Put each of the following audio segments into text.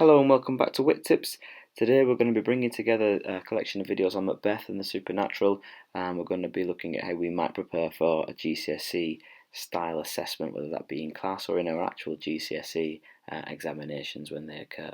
Hello and welcome back to WhitTips. Today we're going to be bringing together a collection of videos on Macbeth and the supernatural, and we're going to be looking at how we might prepare for a GCSE style assessment, whether that be in class or in our actual GCSE examinations when they occur.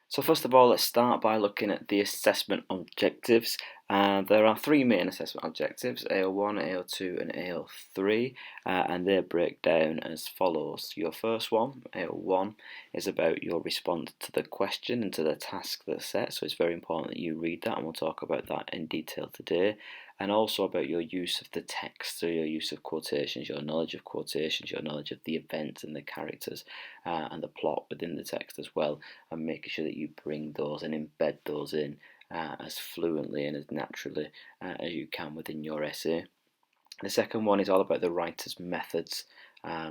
So first of all, let's start by looking at the assessment objectives. There are three main assessment objectives, AO1, AO2 and AO3, and they break down as follows. Your first one, AO1, is about your response to the question and to the task that's set, so it's very important that you read that, and we'll talk about that in detail today. And also about your use of the text, so your use of quotations, your knowledge of quotations, your knowledge of the events and the characters and the plot within the text as well, and making sure that you bring those and embed those in as fluently and as naturally as you can within your essay. The second one is all about the writer's methods.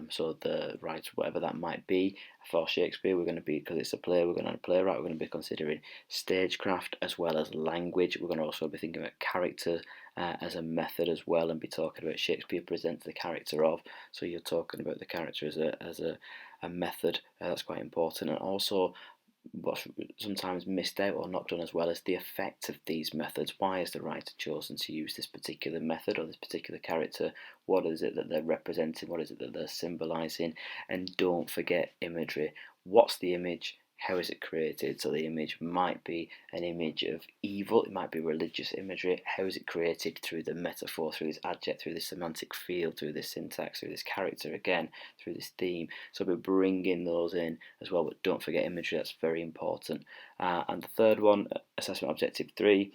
So the writer, whatever that might be, for Shakespeare, we're going to be, because it's a play, we're going to playwright, we're going to be considering stagecraft as well as language. We're going to also be thinking about character as a method as well, and be talking about Shakespeare presents the character of. So you're talking about the character as a method. That's quite important, and also what's sometimes missed out or not done as well is the effect of these methods. Why has the writer chosen to use this particular method or this particular character? What is it that they're representing? What is it that they're symbolising? And don't forget imagery. What's the image? How is it created? So the image might be an image of evil, it might be religious imagery. How is it created? Through the metaphor, through this adject, through this semantic field, through this syntax, through this character again, through this theme. So we're bringing those in as well, but don't forget imagery, that's very important. And the third one, assessment objective 3,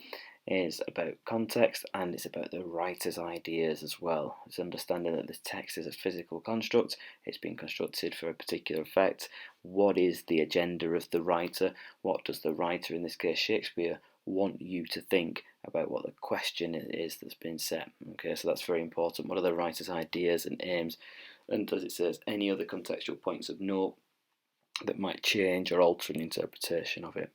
is about context, and it's about the writer's ideas as well. It's understanding that this text is a physical construct, it's been constructed for a particular effect. What is the agenda of the writer? What does the writer, in this case Shakespeare, want you to think about what the question is that's been set? Okay, so that's very important. What are the writer's ideas and aims? And as it says, any other contextual points of note that might change or alter an interpretation of it.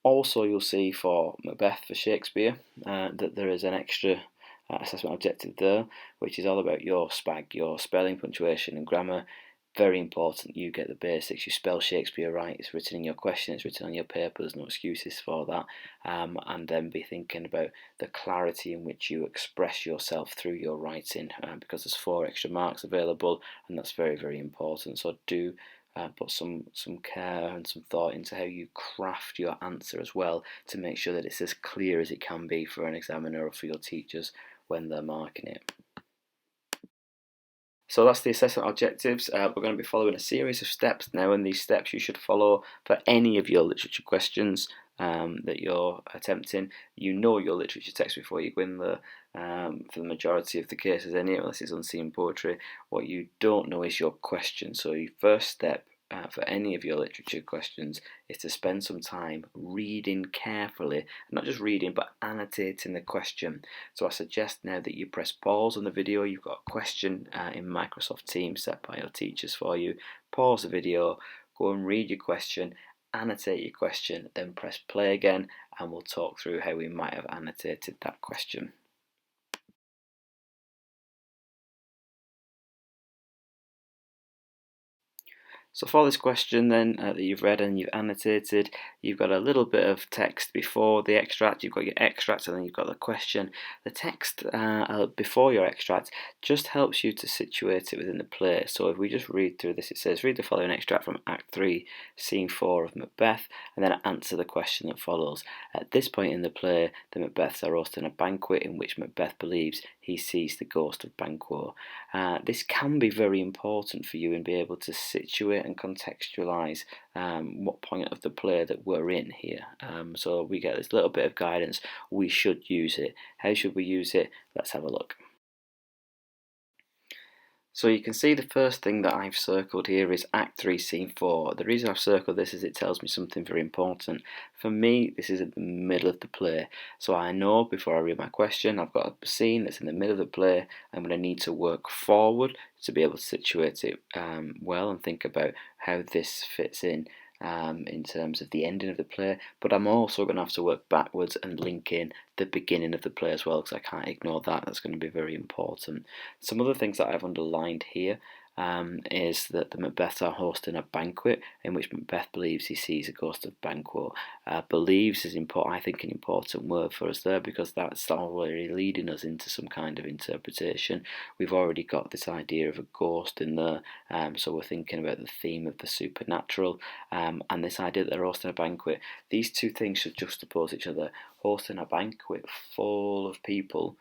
Also, you'll see for Macbeth, for Shakespeare, that there is an extra assessment objective there, which is all about your SPAG, your spelling, punctuation and grammar. Very important you get the basics, you spell Shakespeare right, it's written in your question, it's written on your paper, there's no excuses for that. And then be thinking about the clarity in which you express yourself through your writing, because there's 4 extra marks available, and that's very, very important. So do put some care and some thought into how you craft your answer as well, to make sure that it's as clear as it can be for an examiner or for your teachers when they're marking it. So that's the assessment objectives. We're going to be following a series of steps now, and these steps you should follow for any of your literature questions that you're attempting. You know your literature text before you go in there, for the majority of the cases anyway, unless it's unseen poetry. What you don't know is your question. So your first step for any of your literature questions is to spend some time reading carefully, not just reading but annotating the question. So I suggest now that you press pause on the video. You've got a question in Microsoft Teams set by your teachers for you. Pause the video, go and read your question, annotate your question, then press play again, and we'll talk through how we might have annotated that question. So for this question then that you've read and you've annotated, you've got a little bit of text before the extract, you've got your extract, and then you've got the question. The text before your extract just helps you to situate it within the play. So if we just read through this, it says, read the following extract from Act 3, Scene 4 of Macbeth, and then answer the question that follows. At this point in the play, the Macbeths are hosting a banquet in which Macbeth believes he sees the ghost of Banquo. This can be very important for you and be able to situate and contextualise what point of the play that we're in here. So we get this little bit of guidance. We should use it. How should we use it? Let's have a look. So you can see the first thing that I've circled here is Act 3, Scene 4. The reason I've circled this is it tells me something very important. For me, this is at the middle of the play. So I know before I read my question, I've got a scene that's in the middle of the play. I'm going to need to work forward to be able to situate it well and think about how this fits in terms of the ending of the play, but I'm also going to have to work backwards and link in the beginning of the play as well, because I can't ignore that. That's going to be very important. Some other things that I've underlined here is that the Macbeths are hosting a banquet in which Macbeth believes he sees a ghost of Banquo. Believes is important, I think, an important word for us there, because that's already leading us into some kind of interpretation. We've already got this idea of a ghost in there, so we're thinking about the theme of the supernatural, and this idea that they're hosting a banquet. These two things should juxtapose each other. Hosting a banquet full of people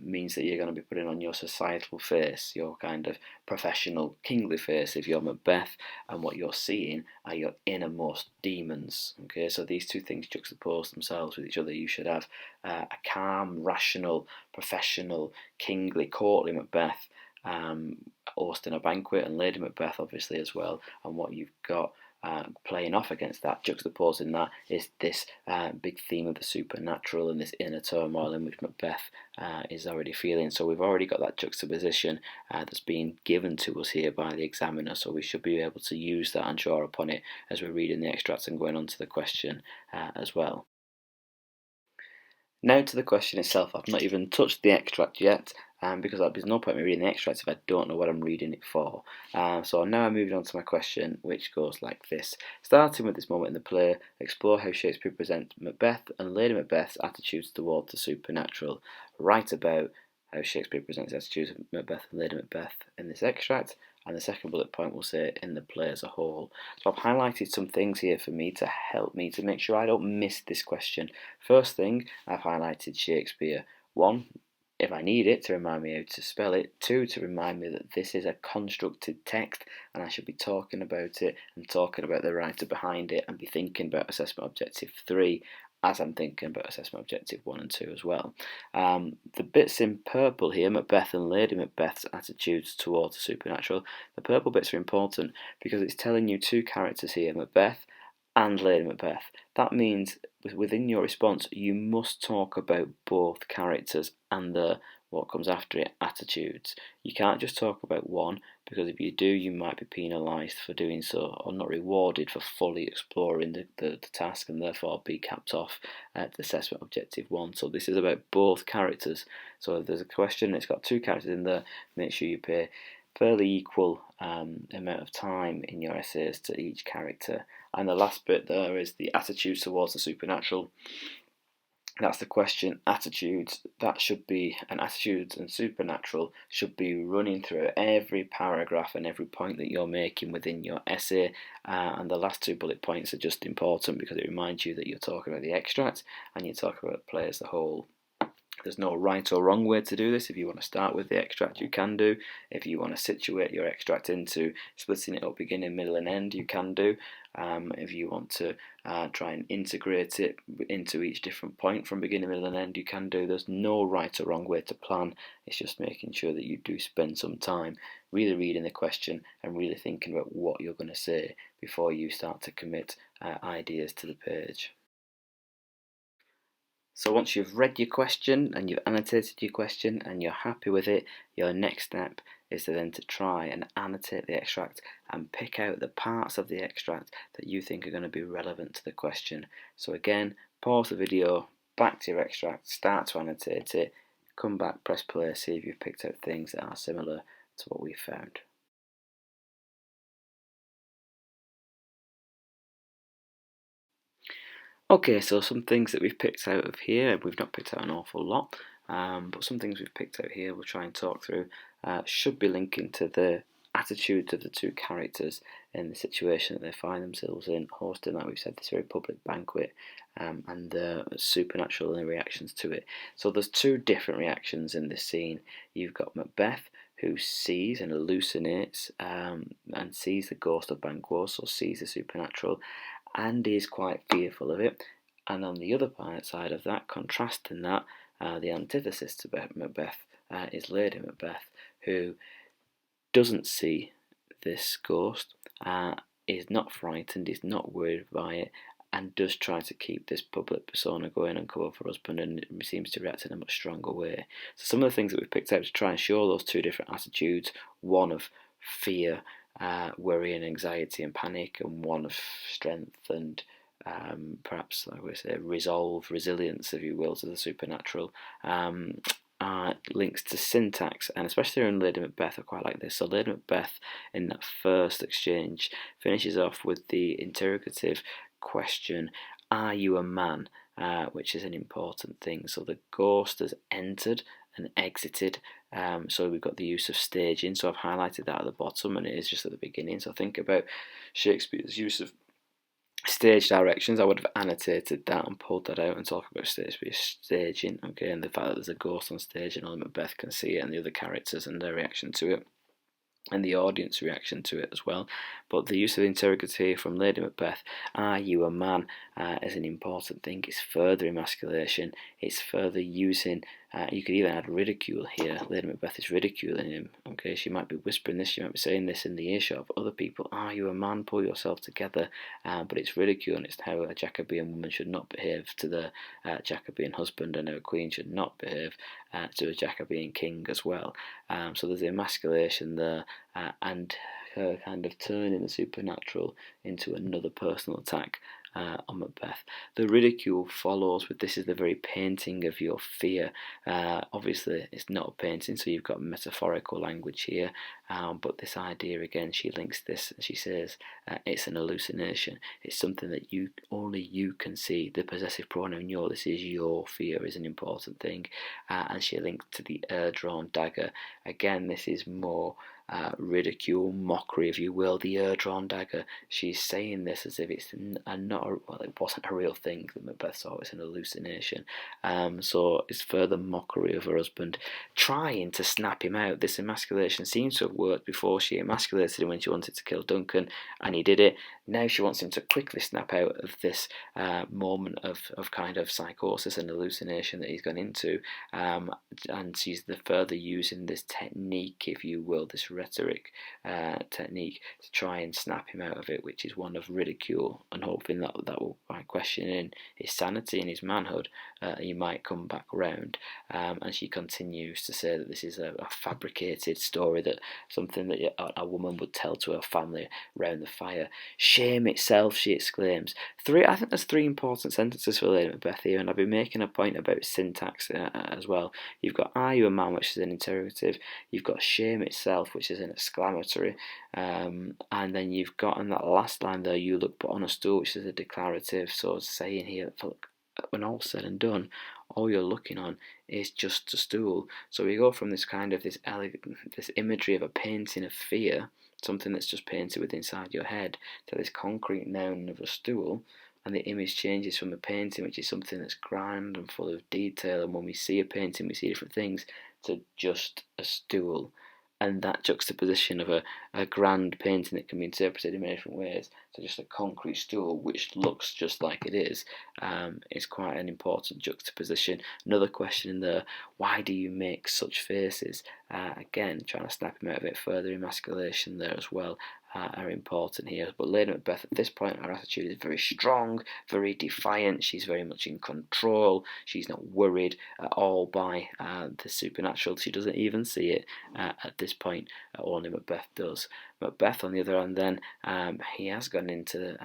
means that you're going to be putting on your societal face, your kind of professional, kingly face if you're Macbeth, and what you're seeing are your innermost demons. Okay, so these two things juxtapose themselves with each other. You should have a calm, rational, professional, kingly, courtly Macbeth hosting a banquet, and Lady Macbeth obviously as well, and what you've got playing off against that, juxtaposing that, is this big theme of the supernatural and this inner turmoil in which Macbeth is already feeling. So we've already got that juxtaposition that's being given to us here by the examiner, so we should be able to use that and draw upon it as we're reading the extracts and going on to the question as well. Now to the question itself. I've not even touched the extract yet, because there's no point in me reading the extract if I don't know what I'm reading it for. So now I'm moving on to my question, which goes like this. Starting with this moment in the play, explore how Shakespeare presents Macbeth and Lady Macbeth's attitudes towards the supernatural. Write about how Shakespeare presents the attitudes of Macbeth and Lady Macbeth in this extract, and the second bullet point will say in the play as a whole. So I've highlighted some things here for me to help me to make sure I don't miss this question. First thing, I've highlighted Shakespeare. 1, if I need it, to remind me how to spell it. 2, to remind me that this is a constructed text and I should be talking about it and talking about the writer behind it and be thinking about assessment objective 3 as I'm thinking about assessment objective 1 and 2 as well. The bits in purple here, Macbeth and Lady Macbeth's attitudes towards the supernatural, the purple bits are important because it's telling you two characters here, Macbeth and Lady Macbeth. That means within your response you must talk about both characters and what comes after it, attitudes. You can't just talk about one, because if you do you might be penalised for doing so, or not rewarded for fully exploring the task, and therefore be capped off at assessment objective 1. So this is about both characters. So if there's a question and it's got two characters in there, make sure you pay fairly equal amount of time in your essays to each character. And the last bit there is the attitudes towards the supernatural. That's the question, attitudes. That should be, and attitudes and supernatural should be running through every paragraph and every point that you're making within your essay. And the last two bullet points are just important because it reminds you that you're talking about the extract and you're talking about the play as a whole. There's no right or wrong way to do this. If you want to start with the extract, you can do. If you want to situate your extract into splitting it up beginning, middle and end, you can do. If you want to try and integrate it into each different point from beginning, middle and end, you can do. There's no right or wrong way to plan. It's just making sure that you do spend some time really reading the question and really thinking about what you're going to say before you start to commit ideas to the page. So once you've read your question and you've annotated your question and you're happy with it, your next step is to then try and annotate the extract and pick out the parts of the extract that you think are going to be relevant to the question. So again, pause the video, back to your extract, start to annotate it, come back, press play, see if you've picked out things that are similar to what we found. Okay, so some things that we've picked out of here, we've not picked out an awful lot, but some things we've picked out here we'll try and talk through, should be linking to the attitudes of the two characters in the situation that they find themselves in, hosting, like we've said, this very public banquet, and the supernatural and the reactions to it. So there's two different reactions in this scene. You've got Macbeth, who sees and hallucinates and sees the ghost of Banquo, so sees the supernatural, and is quite fearful of it. And on the other side of that, contrasting that, the antithesis to Macbeth is Lady Macbeth, who doesn't see this ghost, is not frightened, is not worried by it, and does try to keep this public persona going and cover for husband, and seems to react in a much stronger way. So some of the things that we've picked out to try and show those two different attitudes, one of fear, worry and anxiety and panic, and one of strength and perhaps, I would say, resolve, resilience, if you will, to the supernatural. links to syntax, and especially in Lady Macbeth, I quite like this. So Lady Macbeth, in that first exchange, finishes off with the interrogative question, "Are you a man?" Which is an important thing. So the ghost has entered and exited. So we've got the use of staging. So I've highlighted that at the bottom, and it is just at the beginning. So think about Shakespeare's use of stage directions. I would have annotated that and pulled that out and talked about Shakespeare's staging, okay, and the fact that there's a ghost on stage and only Macbeth can see it, and the other characters and their reaction to it, and the audience reaction to it as well. But the use of the interrogative from Lady Macbeth, "Are you a man?" is an important thing. It's further emasculation. It's further using. You could even add ridicule here. Lady Macbeth is ridiculing him. Okay, she might be whispering this. She might be saying this in the earshot of other people. "Are you a man? Pull yourself together." But it's ridicule, and it's how a Jacobean woman should not behave to the Jacobean husband, and how a queen should not behave to a Jacobean king as well. So there's the emasculation there, and her kind of turning the supernatural into another personal attack on Macbeth. The ridicule follows with, "This is the very painting of your fear." Obviously, it's not a painting, so you've got metaphorical language here, but this idea again, she links this, she says, it's an hallucination. It's something that only you can see. The possessive pronoun your, this is your fear, is an important thing, and she linked to the drawn dagger. Again, this is more ridicule, mockery, if you will. The drawn dagger, she's saying this as if it's it wasn't a real thing that Macbeth saw, it's an hallucination. So it's further mockery of her husband trying to snap him out. This emasculation seems to have worked before. She emasculated him when she wanted to kill Duncan, and he did it. Now she wants him to quickly snap out of this moment of kind of psychosis and hallucination that he's gone into, and she's further using this technique, if you will, this rhetoric technique to try and snap him out of it, which is one of ridicule, and hoping that will, by questioning his sanity and his manhood, he might come back round. And she continues to say that this is a fabricated story, that something that a woman would tell to her family round the fire. "Shame itself," she exclaims. I think there's three important sentences for Lady Macbeth here, and I've been making a point about syntax as well. You've got "Are you a man?" which is an interrogative. You've got "Shame itself," which is an exclamatory, and then you've got in that last line there, "You look but on a stool," which is a declarative. So it's saying here, look, when all's said and done, all you're looking on is just a stool. So we go from this kind of this imagery of a painting of fear, something that's just painted within inside your head, to this concrete noun of a stool, and the image changes from a painting, which is something that's grand and full of detail, and when we see a painting we see different things, to just a stool. And that juxtaposition of a grand painting that can be interpreted in many different ways to just a concrete stool which looks just like it is quite an important juxtaposition. Another question in there, why do you make such faces? Again, trying to snap him out of it. Further emasculation there as well are important here. But Lady Macbeth, at this point, her attitude is very strong, very defiant. She's very much in control. She's not worried at all by the supernatural. She doesn't even see it at this point. Only Macbeth does. Macbeth, on the other hand, then he has gone into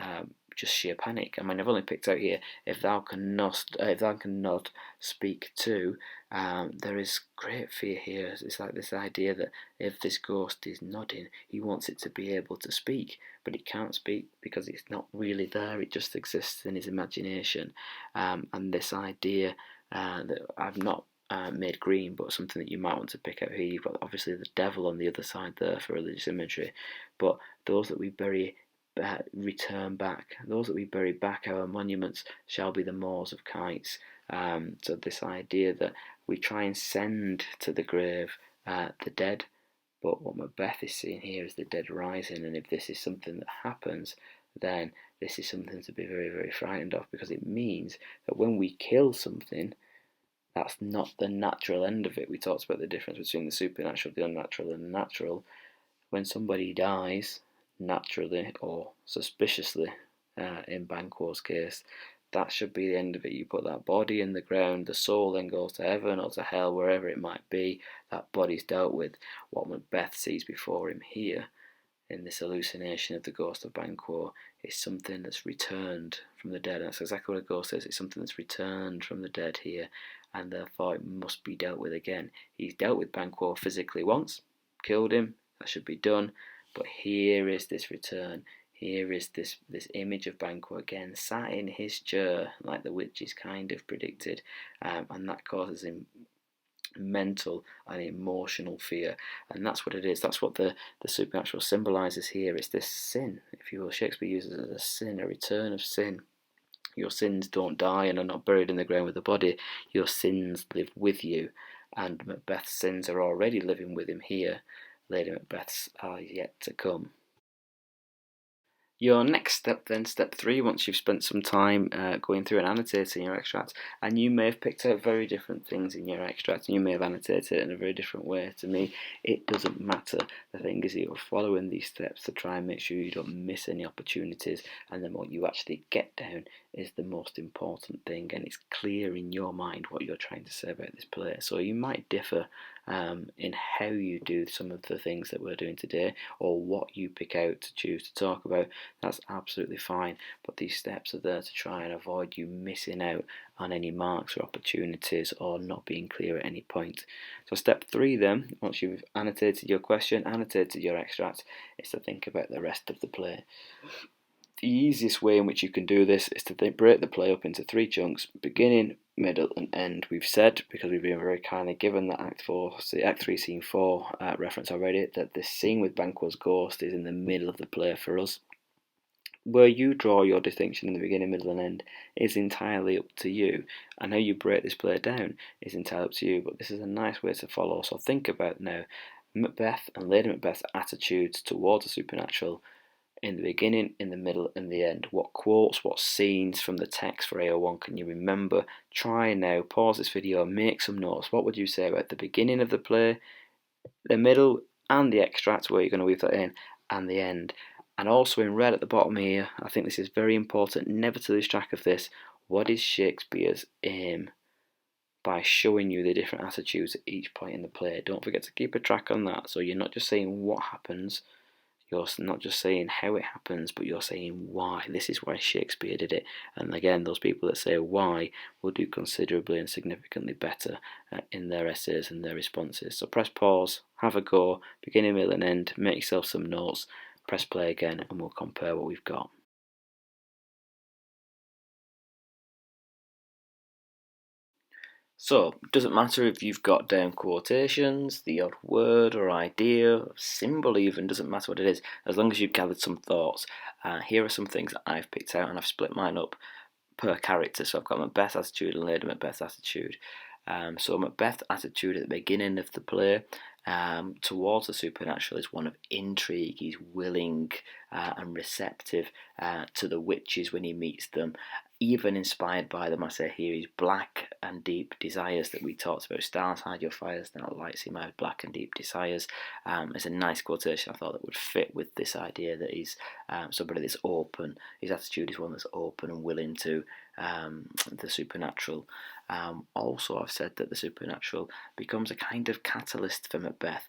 just sheer panic. I mean, I've only picked out here, if thou cannot speak to. There is great fear here. It's like this idea that if this ghost is nodding, he wants it to be able to speak, but it can't speak because it's not really there. It just exists in his imagination. And this idea that I've not made green, but something that you might want to pick out here. You've got obviously the devil on the other side there for religious imagery, but those that we bury return back. Those that we bury back, our monuments shall be the moors of kites. So this idea that we try and send to the grave the dead, but what Macbeth is seeing here is the dead rising, and if this is something that happens, then this is something to be very, very frightened of, because it means that when we kill something, that's not the natural end of it. We talked about the difference between the supernatural, the unnatural, and the natural. When somebody dies, naturally or suspiciously, in Banquo's case, that should be the end of it. You put that body in the ground, the soul then goes to heaven or to hell, wherever it might be. That body's dealt with. What Macbeth sees before him here, in this hallucination of the ghost of Banquo, is something that's returned from the dead. And that's exactly what a ghost is. It's something that's returned from the dead here. and therefore it must be dealt with again. He's dealt with Banquo physically once, killed him, that should be done, but here is this return. Here is this image of Banquo again, sat in his chair, like the witches kind of predicted, and that causes him mental and emotional fear, and that's what it is. That's what the supernatural symbolises here. It's this sin, if you will. Shakespeare uses it as a sin, a return of sin. Your sins don't die and are not buried in the ground with the body. Your sins live with you, and Macbeth's sins are already living with him here. Lady Macbeth's are yet to come. Your next step then, step 3, once you've spent some time going through and annotating your extract, and you may have picked out very different things in your extract, and you may have annotated it in a very different way. To me, it doesn't matter. The thing is that you're following these steps to try and make sure you don't miss any opportunities, and then what you actually get down is the most important thing, and it's clear in your mind what you're trying to say about this play. So you might differ in how you do some of the things that we're doing today, or what you pick out to choose to talk about. That's absolutely fine, but these steps are there to try and avoid you missing out on any marks or opportunities, or not being clear at any point. So step 3 then, once you've annotated your question, annotated your extract, is to think about the rest of the play. The easiest way in which you can do this is to break the play up into 3 chunks: beginning, middle and end. We've said, because we've been very kindly given that Act 3 Scene 4 reference already, that this scene with Banquo's ghost is in the middle of the play for us. Where you draw your distinction in the beginning, middle and end is entirely up to you, and how you break this play down is entirely up to you, but this is a nice way to follow. So think about now Macbeth and Lady Macbeth's attitudes towards the supernatural in the beginning, in the middle and the end. What quotes, what scenes from the text for AO1 can you remember? Try now, pause this video, make some notes. What would you say about the beginning of the play, the middle and the extract where you're going to weave that in, and the end? And also in red at the bottom here, I think this is very important, never to lose track of this. What is Shakespeare's aim by showing you the different attitudes at each point in the play? Don't forget to keep a track on that, so you're not just saying what happens, you're not just saying how it happens, but you're saying why. This is why Shakespeare did it. And again, those people that say why will do considerably and significantly better in their essays and their responses. So press pause, have a go, beginning, middle and end, make yourself some notes, press play again, and we'll compare what we've got. So, doesn't matter if you've got down quotations, the odd word or idea, symbol even, doesn't matter what it is, as long as you've gathered some thoughts. Here are some things that I've picked out, and I've split mine up per character. So I've got Macbeth's attitude and Lady Macbeth's attitude. So Macbeth's attitude at the beginning of the play towards the supernatural is one of intrigue. He's willing and receptive to the witches when he meets them, even inspired by them. I say here, his black and deep desires that we talked about. Stars hide your fires, they're not lights, him have black and deep desires. It's a nice quotation, I thought, that would fit with this idea that he's somebody that's open. His attitude is one that's open and willing to the supernatural. Also, I've said that the supernatural becomes a kind of catalyst for Macbeth.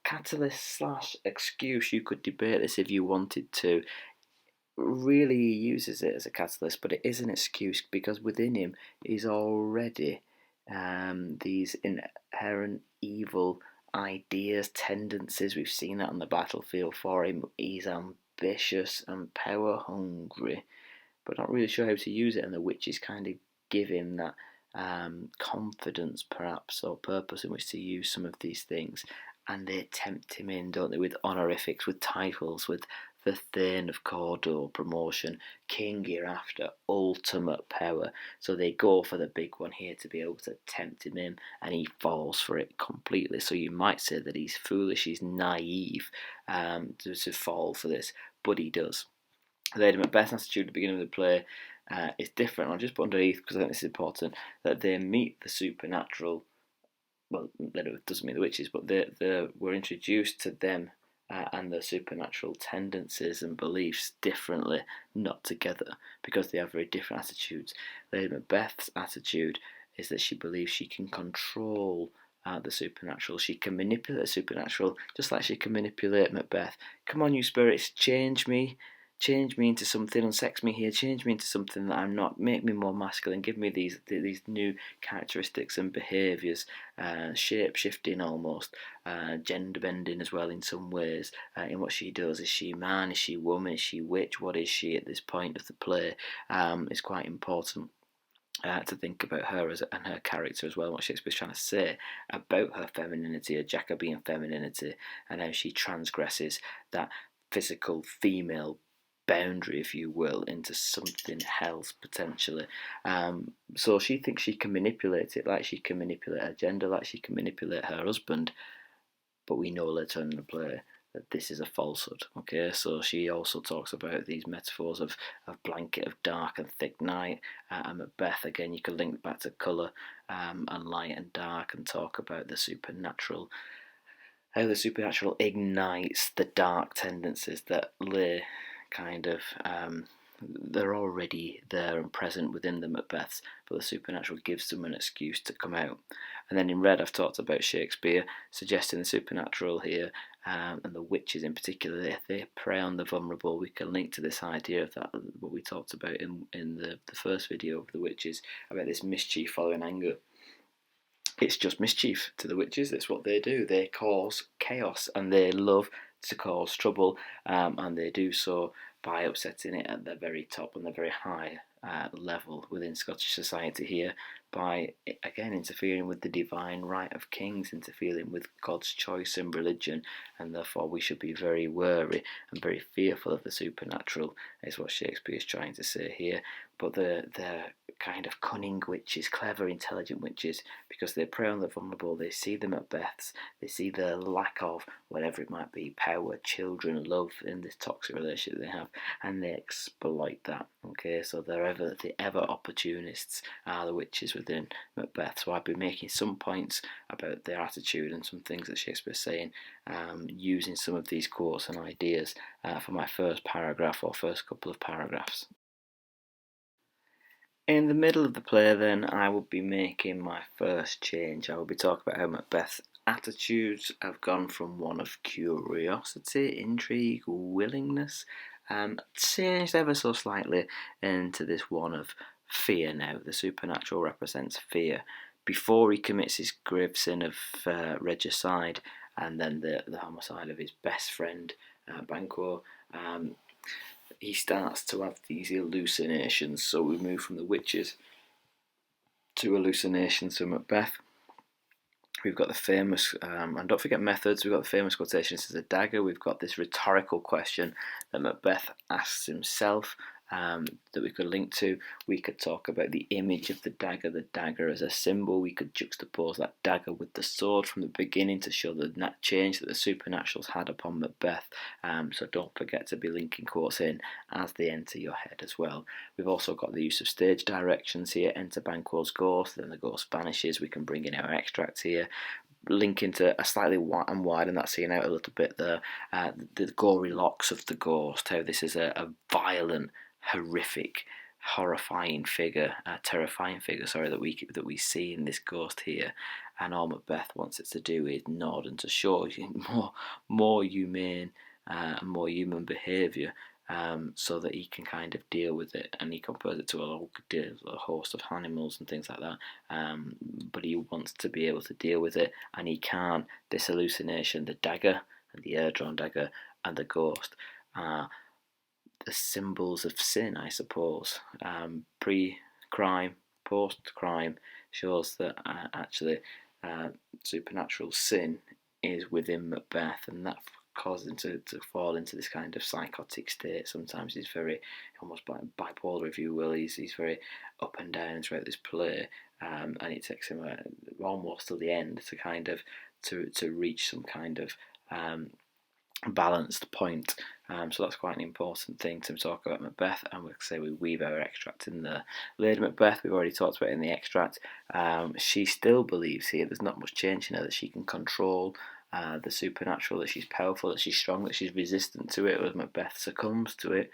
Catalyst slash excuse, you could debate this if you wanted to. Really, he uses it as a catalyst, but it is an excuse because within him is already these inherent evil ideas, tendencies. We've seen that on the battlefield for him. He's ambitious and power hungry, but not really sure how to use it, and the witches kind of give him that confidence, perhaps, or purpose in which to use some of these things, and they tempt him in, don't they, with honorifics, with titles, with the Thane of Cawdor promotion, King hereafter, ultimate power. So they go for the big one here to be able to tempt him in, and he falls for it completely. So you might say that he's foolish, he's naive to fall for this, but he does. Lady Macbeth's attitude at the beginning of the play is different. I'll just put underneath, because I think this is important, that they meet the supernatural. Well, that doesn't mean the witches, but we're introduced to them and their supernatural tendencies and beliefs differently, not together, because they have very different attitudes. Lady Macbeth's attitude is that she believes she can control the supernatural. She can manipulate the supernatural just like she can manipulate Macbeth. Come on, you spirits, change me. change me into something, unsex me here, change me into something that I'm not, make me more masculine, give me these new characteristics and behaviours, shape shifting almost, gender bending as well in some ways, in what she does. Is she man, is she woman, is she witch, what is she at this point of the play? It's quite important to think about her and her character as well, what Shakespeare's trying to say about her femininity, her Jacobean femininity, and how she transgresses that physical female boundary, if you will, into something else potentially. So she thinks she can manipulate it, like she can manipulate her gender, like she can manipulate her husband, but we know later in the play that this is a falsehood. Okay, so she also talks about these metaphors of blanket of dark and thick night, and Macbeth. Again, you can link back to colour and light and dark, and talk about the supernatural, how the supernatural ignites the dark tendencies that lay kind of they're already there and present within the Macbeths, but the supernatural gives them an excuse to come out. And then in red, I've talked about Shakespeare suggesting the supernatural here, and the witches in particular. They prey on the vulnerable. We can link to this idea of that, what we talked about in the first video of the witches, about this mischief following anger. It's just mischief to the witches. That's what they do. They cause chaos, and they love to cause trouble, and they do so by upsetting it at the very top and the very high level within Scottish society here, by again interfering with the divine right of kings, interfering with God's choice and religion, and therefore we should be very wary and very fearful of the supernatural, is what Shakespeare is trying to say here. But the kind of cunning witches, clever, intelligent witches, because they prey on the vulnerable, they see the Macbeths, they see the lack of whatever it might be, power, children, love in this toxic relationship they have, and they exploit that. Okay, so the ever opportunists are the witches within Macbeth. So I've been making some points about their attitude and some things that Shakespeare's saying, using some of these quotes and ideas for my first paragraph or first couple of paragraphs. In the middle of the play, then, I will be making my first change. I will be talking about how Macbeth's attitudes have gone from one of curiosity, intrigue, willingness, changed ever so slightly into this one of fear now. The supernatural represents fear. Before he commits his grave sin of regicide, and then the homicide of his best friend, Banquo, he starts to have these hallucinations. So we move from the witches to hallucinations to Macbeth. We've got the famous, and don't forget methods, we've got the famous quotation, this is a dagger. We've got this rhetorical question that Macbeth asks himself, that we could link to. We could talk about the image of the dagger as a symbol. We could juxtapose that dagger with the sword from the beginning to show the change that the supernaturals had upon Macbeth. So don't forget to be linking quotes in as they enter your head as well. We've also got the use of stage directions here. Enter Banquo's ghost, then the ghost vanishes. We can bring in our extract here, link into a slightly and widen that scene out a little bit there. The gory locks of the ghost, how this is a violent, horrific, horrifying figure, terrifying figure, that we see in this ghost here, and all Macbeth wants it to do is nod and to show more humane, more human behaviour, so that he can kind of deal with it, and he compares it to a host of animals and things like that, but he wants to be able to deal with it, and he can't. This hallucination, the dagger, and the air-drawn dagger, and the ghost, the symbols of sin, I suppose. Pre-crime, post-crime shows that actually supernatural sin is within Macbeth, and that caused him to fall into this kind of psychotic state. Sometimes he's very, almost bipolar, if you will. He's very up and down throughout this play, and it takes him almost to the end to kind of to reach some kind of balanced point. So that's quite an important thing to talk about Macbeth, and we weave our extract in there. Lady Macbeth, we've already talked about in the extract. She still believes here, there's not much change in her, that she can control the supernatural, that she's powerful, that she's strong, that she's resistant to it. As Macbeth succumbs to it,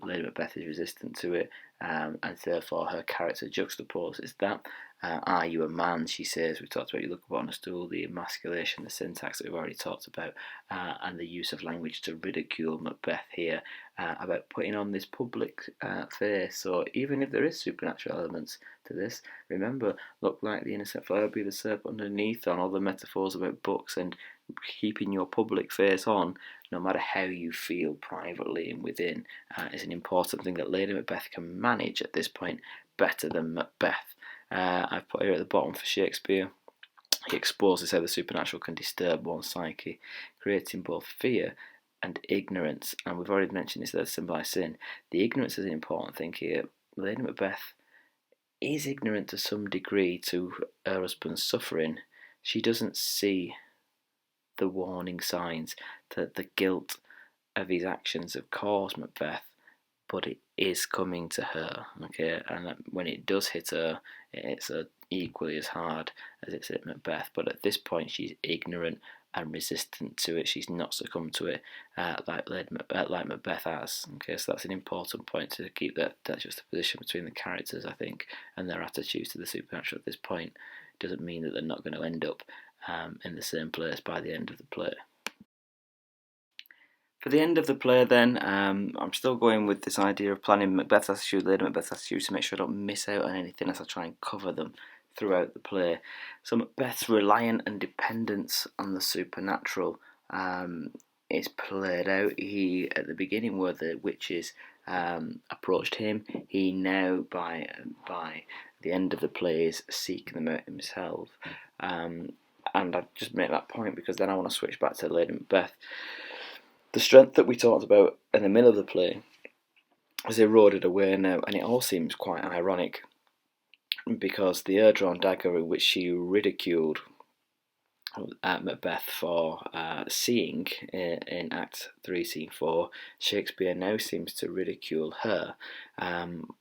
Lady Macbeth is resistant to it, and therefore her character juxtaposes that. Are you a man? She says. We talked about you look upon a stool, the emasculation, the syntax that we've already talked about, and the use of language to ridicule Macbeth here, about putting on this public face. So even if there is supernatural elements to this, remember, look like the innocent flower, be the serpent underneath, on all the metaphors about books, and keeping your public face on, no matter how you feel privately and within, is an important thing that Lady Macbeth can manage at this point better than Macbeth. I've put here at the bottom for Shakespeare. He exposes how the supernatural can disturb one's psyche, creating both fear and ignorance. And we've already mentioned this, that symbolise sin. The ignorance is an important thing here. Lady Macbeth is ignorant to some degree to her husband's suffering. She doesn't see the warning signs, that the guilt of his actions have caused Macbeth, but it is coming to her, okay? And when it does hit her, it's equally as hard as it's hit Macbeth. But at this point, she's ignorant and resistant to it. She's not succumbed to it like Macbeth has. Okay, so that's an important point to keep that juxtaposition between the characters, I think, and their attitudes to the supernatural at this point. Doesn't mean that they're not going to end up in the same place by the end of the play. For the end of the play, then, I'm still going with this idea of planning Macbeth's attitude, Lady Macbeth's attitude, to make sure I don't miss out on anything as I try and cover them throughout the play. So Macbeth's reliance and dependence on the supernatural is played out. He, at the beginning, where the witches approached him, he now, by the end of the play, is seeking them out himself. And I just make that point because then I want to switch back to Lady Macbeth. The strength that we talked about in the middle of the play has eroded away now, and it all seems quite ironic because the air-drawn dagger in which she ridiculed Macbeth for seeing in Act 3, Scene 4, Shakespeare now seems to ridicule her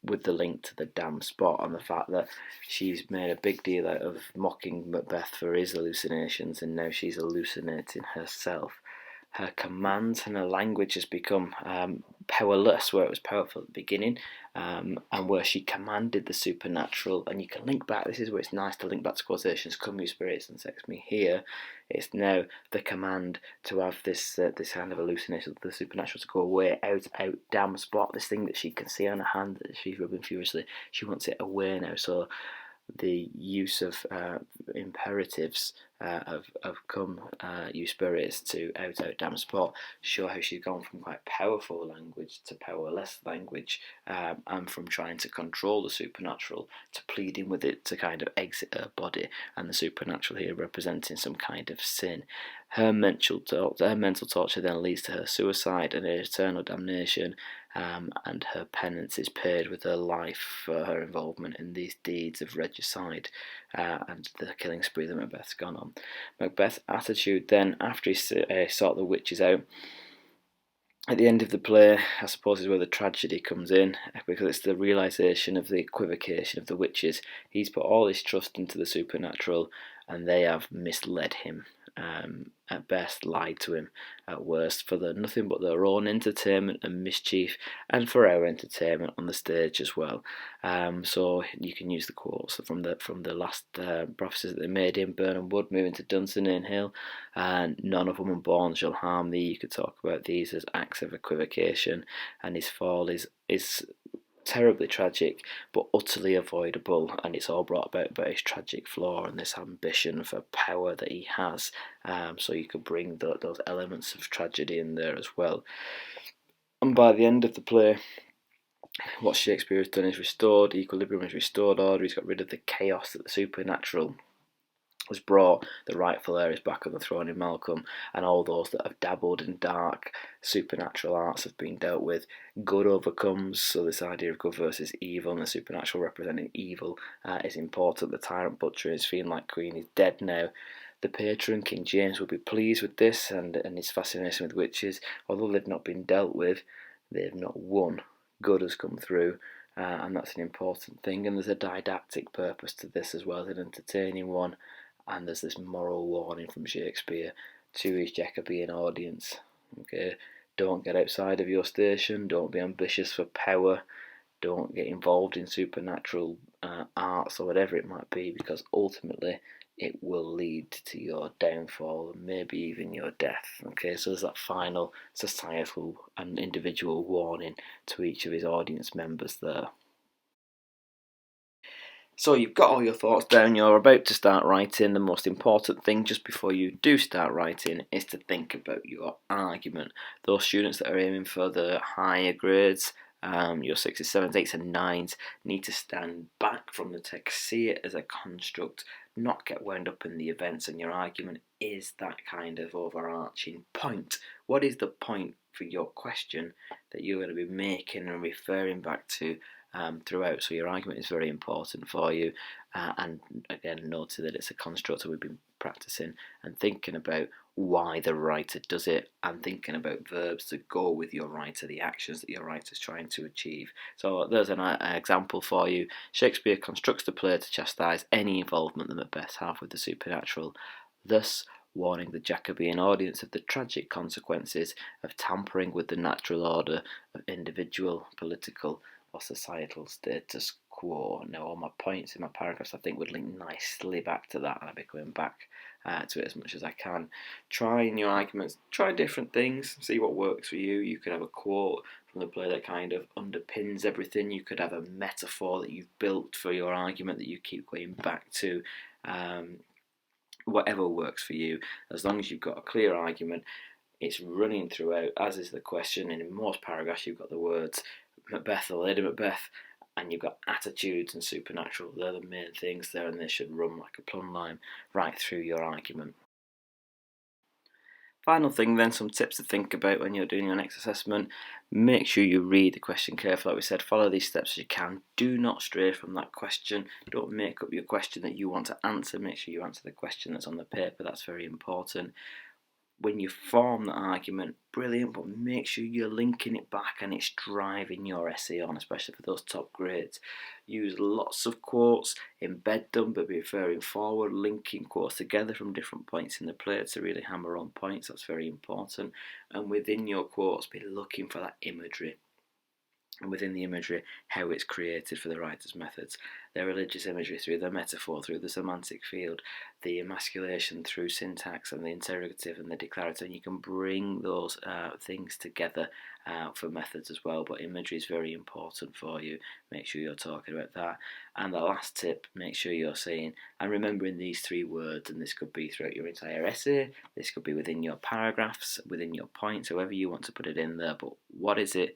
with the link to the damn spot and the fact that she's made a big deal out of mocking Macbeth for his hallucinations, and now she's hallucinating herself. Her commands and her language has become powerless, where it was powerful at the beginning, and where she commanded the supernatural. And you can link back, this is where it's nice to link back to quotations, come you spirits and sex me here. It's now the command to have this kind of hallucination of the supernatural to go away, out, damn spot, this thing that she can see on her hand that she's rubbing furiously. She wants it away now, so the use of imperatives have come, you spirits, to out, damn spot, show how she's gone from quite powerful language to powerless language, and from trying to control the supernatural to pleading with it to kind of exit her body, and the supernatural here representing some kind of sin. Her mental torture then leads to her suicide and her eternal damnation, and her penance is paid with her life for her involvement in these deeds of regicide and the killing spree that Macbeth's gone on. Macbeth's attitude then, after he sought the witches out, at the end of the play, I suppose, is where the tragedy comes in, because it's the realisation of the equivocation of the witches. He's put all his trust into the supernatural, and they have misled him. At best, lied to him. At worst, for nothing but their own entertainment and mischief, and for our entertainment on the stage as well. So you can use the quotes from the last prophecies that they made in Burnham Wood, moving to Dunsinane Hill, and none of woman born shall harm thee. You could talk about these as acts of equivocation, and his fall is terribly tragic, but utterly avoidable, and it's all brought about by his tragic flaw and this ambition for power that he has. So you could bring those elements of tragedy in there as well. And by the end of the play, what Shakespeare has done is restored equilibrium, has restored order. He's got rid of the chaos that the supernatural has brought the rightful heir is back on the throne in Malcolm, and all those that have dabbled in dark supernatural arts have been dealt with. Good overcomes, so this idea of good versus evil, and the supernatural representing evil is important. The tyrant butcher is feeling like queen is dead now. The patron, King James, will be pleased with this, and his fascination with witches, although they've not been dealt with, they've not won. Good has come through, and that's an important thing, and there's a didactic purpose to this as well as an entertaining one. And there's this moral warning from Shakespeare to his Jacobean audience. Okay, don't get outside of your station. Don't be ambitious for power. Don't get involved in supernatural arts or whatever it might be, because ultimately it will lead to your downfall and maybe even your death. Okay, so there's that final societal and individual warning to each of his audience members there. So you've got all your thoughts down, you're about to start writing. The most important thing just before you do start writing is to think about your argument. Those students that are aiming for the higher grades, your 6s, 7s, 8s and 9s, need to stand back from the text, see it as a construct, not get wound up in the events, and your argument is that kind of overarching point. What is the point for your question that you're going to be making and referring back to throughout? So your argument is very important for you, and again, note that it's a construct that we've been practicing and thinking about why the writer does it, and thinking about verbs that go with your writer, the actions that your writer is trying to achieve. So there's an example for you. Shakespeare constructs the play to chastise any involvement that Macbeth have with the supernatural, thus warning the Jacobean audience of the tragic consequences of tampering with the natural order of individual, political, or societal status quo. Now, all my points in my paragraphs I think would link nicely back to that, and I'll be going back to it as much as I can. Try in your arguments, try different things, see what works for you. You could have a quote from the play that kind of underpins everything. You could have a metaphor that you've built for your argument that you keep going back to. Whatever works for you, as long as you've got a clear argument, it's running throughout, as is the question, and in most paragraphs you've got the words Macbeth or Lady Macbeth, and you've got attitudes and supernatural. They're the main things there, and they should run like a plumb line right through your argument. Final thing then, some tips to think about when you're doing your next assessment. Make sure you read the question carefully. Like we said, follow these steps as you can. Do not stray from that question. Don't make up your question that you want to answer. Make sure you answer the question that's on the paper. That's very important. When you form the argument, brilliant, but make sure you're linking it back and it's driving your essay on, especially for those top grades. Use lots of quotes, embed them, but be referring forward, linking quotes together from different points in the play to really hammer on points. That's very important. And within your quotes, be looking for that imagery. And within the imagery, how it's created for the writer's methods. Their religious imagery through the metaphor, through the semantic field, the emasculation through syntax, and the interrogative and the declarative. And you can bring those things together for methods as well, but imagery is very important for you. Make sure you're talking about that. And the last tip, make sure you're saying and remembering these 3 words, and this could be throughout your entire essay, this could be within your paragraphs, within your points, however you want to put it in there, but what is it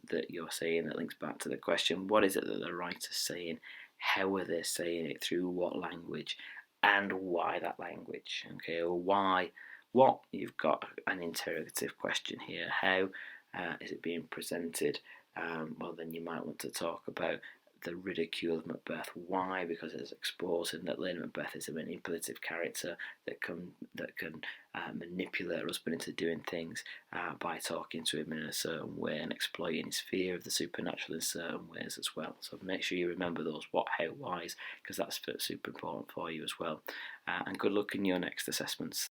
that you're saying that links back to the question? What is it that the writer's saying? How are they saying it? Through what language? And why that language? Okay, or why? What? You've got an interrogative question here. How is it being presented? Well, then you might want to talk about the ridicule of Macbeth. Why? Because it's exposing that Lady Macbeth is a manipulative character that can manipulate her husband into doing things by talking to him in a certain way and exploiting his fear of the supernatural in certain ways as well. So make sure you remember those what, how, whys, because that's super important for you as well. And good luck in your next assessments.